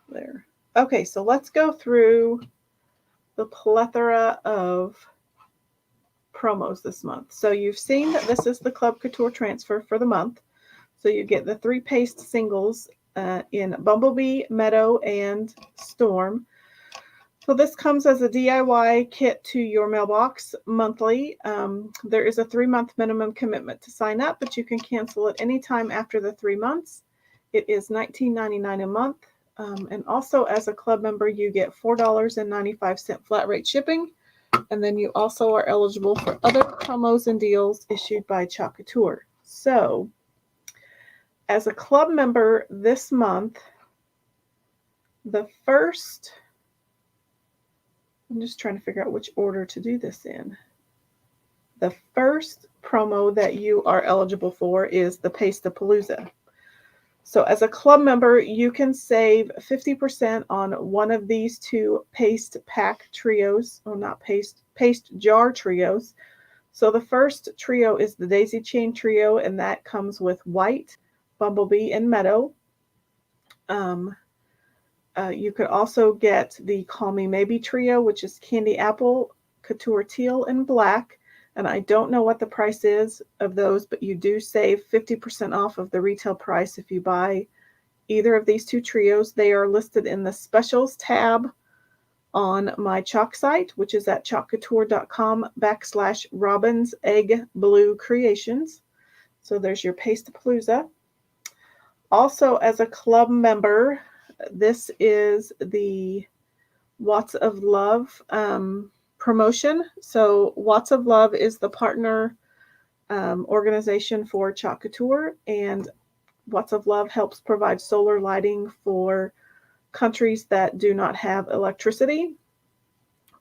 There. Okay, so let's go through the plethora of promos this month. So you've seen that this is the Club Couture transfer for the month. So you get the 3 paste singles in Bumblebee, Meadow, and Storm. So this comes as a DIY kit to your mailbox monthly. There is a 3-month minimum commitment to sign up, but you can cancel it anytime after the 3 months. It is $19.99 a month. And also as a club member, you get $4.95 flat rate shipping. And then you also are eligible for other promos and deals issued by Chalk Couture. So as a club member this month, the first, I'm just trying to figure out which order to do this in. The first promo that you are eligible for is the Pastapalooza. So as a club member, you can save 50% on one of these 2 paste pack trios, or not paste jar trios. So the first trio is the Daisy Chain Trio, and that comes with White, Bumblebee, and Meadow. You could also get the Call Me Maybe trio, which is candy apple, couture teal, and black. And I don't know what the price is of those, but you do save 50% off of the retail price if you buy either of these two trios. They are listed in the specials tab on my Chalk site, which is at chalkcouture.com/Robin's Egg Blue Creations. So there's your Pastapalooza. Also, as a club member, this is the Watts of Love promotion. So Watts of Love is the partner organization for Chalk Couture, and Watts of Love helps provide solar lighting for countries that do not have electricity,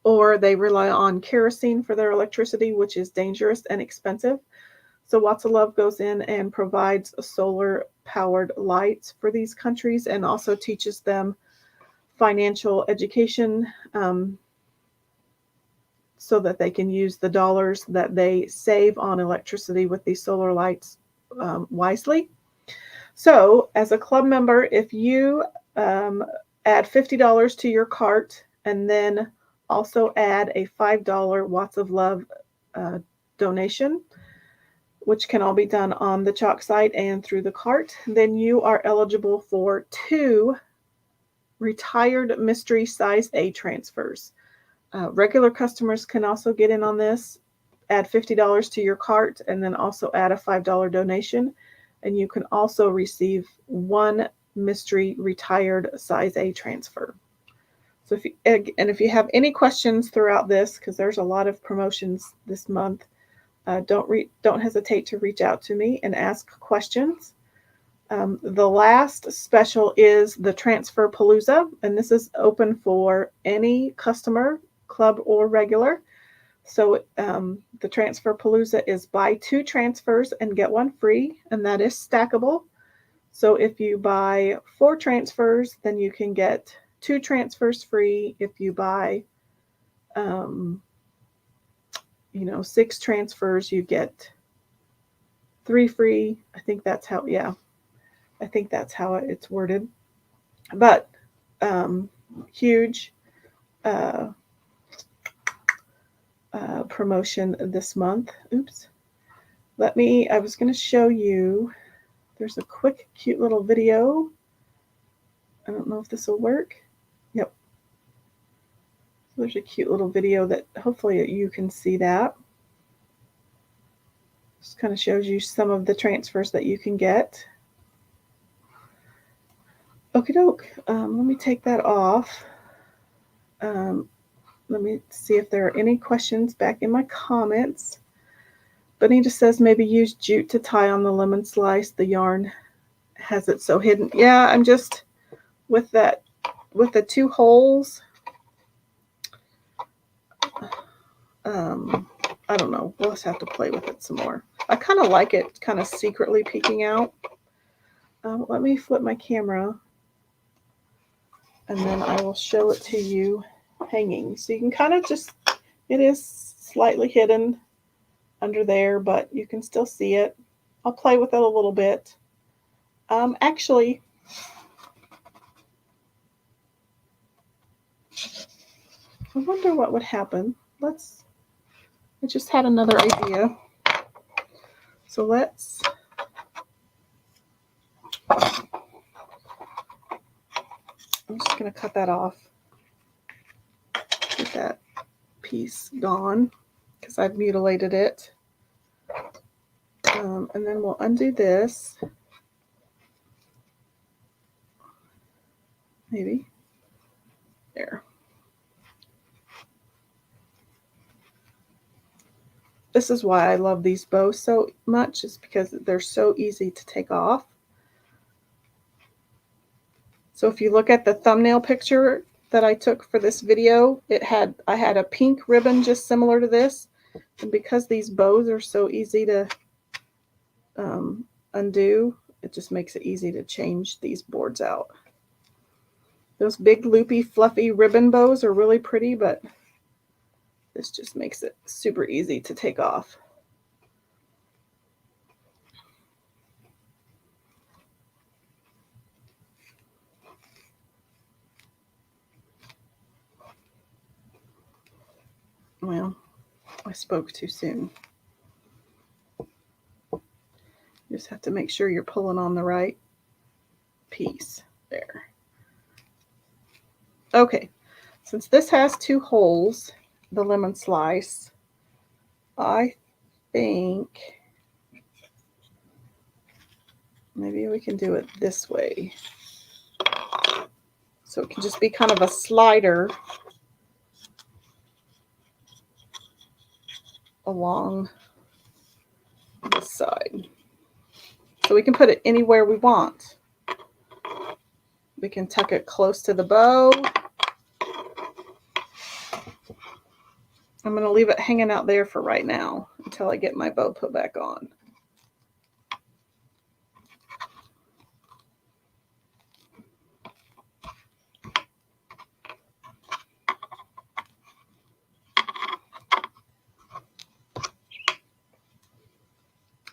or they rely on kerosene for their electricity, which is dangerous and expensive. So Watts of Love goes in and provides solar-powered lights for these countries and also teaches them financial education so that they can use the dollars that they save on electricity with these solar lights wisely. So as a club member, if you add $50 to your cart and then also add a $5 Watts of Love donation, which can all be done on the Chalk site and through the cart, then you are eligible for 2 retired mystery size A transfers. Regular customers can also get in on this, add $50 to your cart, and then also add a $5 donation. And you can also receive 1 mystery retired size A transfer. So if you have any questions throughout this, because there's a lot of promotions this month, don't hesitate to reach out to me and ask questions. The last special is the Transferpalooza, and this is open for any customer, club or regular. So the Transferpalooza is buy 2 transfers and get 1 free, and that is stackable. So if you buy 4 transfers, then you can get 2 transfers free. If you buy 6 transfers, you get 3 free. I think that's how it's worded. But huge promotion this month. Oops. I was going to show you, there's a quick, cute little video. I don't know if this will work. Yep. There's a cute little video that hopefully you can see that. Just kind of shows you some of the transfers that you can get. Okie doke. Let me take that off. Let me see if there are any questions back in my comments. Bonita says maybe use jute to tie on the lemon slice. The yarn has it so hidden. Yeah, I'm just with the 2 holes. I don't know. We'll just have to play with it some more. I kind of like it kind of secretly peeking out. Let me flip my camera and then I will show it to you hanging. So you can kind of it is slightly hidden under there, but you can still see it. I'll play with it a little bit. Actually, I wonder what would happen. I just had another idea. So I'm just going to cut that off. Get that piece gone because I've mutilated it. And then we'll undo this. Maybe. There. This is why I love these bows so much, is because they're so easy to take off. So if you look at the thumbnail picture that I took for this video, I had a pink ribbon just similar to this. And because these bows are so easy to undo, it just makes it easy to change these boards out. Those big loopy fluffy ribbon bows are really pretty, but this just makes it super easy to take off. Well, I spoke too soon. You just have to make sure you're pulling on the right piece there. Okay, since this has 2 holes, the lemon slice, I think maybe we can do it this way. So it can just be kind of a slider along this side. So we can put it anywhere we want. We can tuck it close to the bow. I'm going to leave it hanging out there for right now until I get my bow put back on.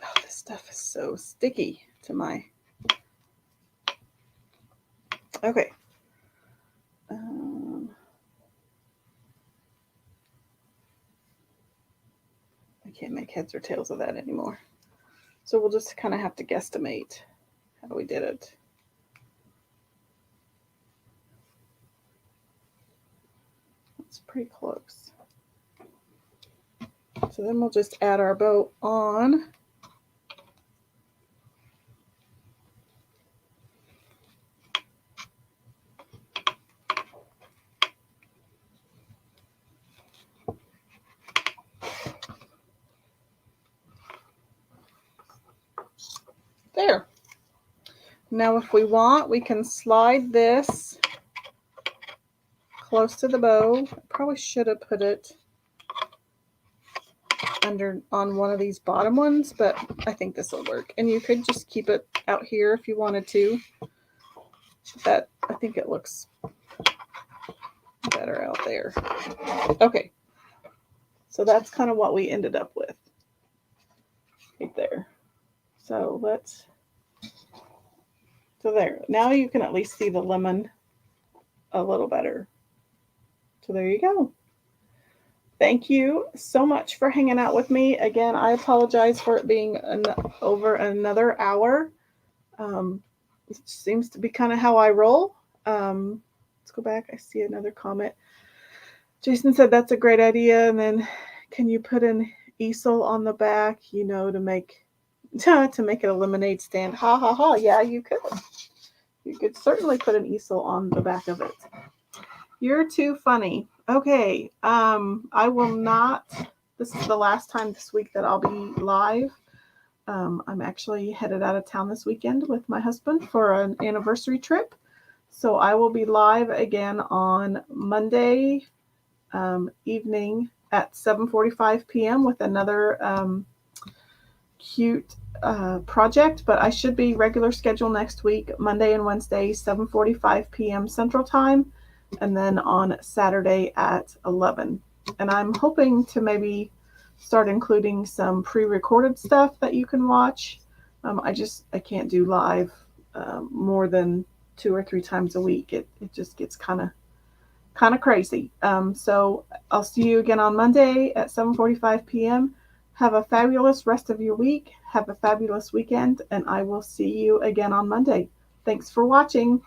Oh, this stuff is so sticky to my... Okay. I can't make heads or tails of that anymore. So we'll just kind of have to guesstimate how we did it. It's pretty close. So then we'll just add our bow on. There. Now if we want, we can slide this close to the bow. I probably should have put it under on one of these bottom ones, but I think this will work. And you could just keep it out here if you wanted to. That, I think it looks better out there. Okay. So that's kind of what we ended up with right there. So there. Now you can at least see the lemon a little better. So there you go. Thank you so much for hanging out with me. Again, I apologize for it being over another hour. It seems to be kind of how I roll. Let's go back. I see another comment. Jason said that's a great idea. And then can you put an easel on the back, you know, to make it a lemonade stand? Ha ha ha. Yeah, you could. You could certainly put an easel on the back of it. You're too funny. Okay. I will not. This is the last time this week that I'll be live. I'm actually headed out of town this weekend with my husband for an anniversary trip. So I will be live again on Monday evening at 7:45 p.m. with another cute project. But I should be regular schedule next week, Monday and Wednesday, 7:45 p.m. Central Time, and then on Saturday at 11. And I'm hoping to maybe start including some pre-recorded stuff that you can watch. I can't do live more than 2 or 3 times a week. It just gets kind of crazy. So I'll see you again on Monday at 7:45 p.m. Have a fabulous rest of your week. Have a fabulous weekend, and I will see you again on Monday. Thanks for watching.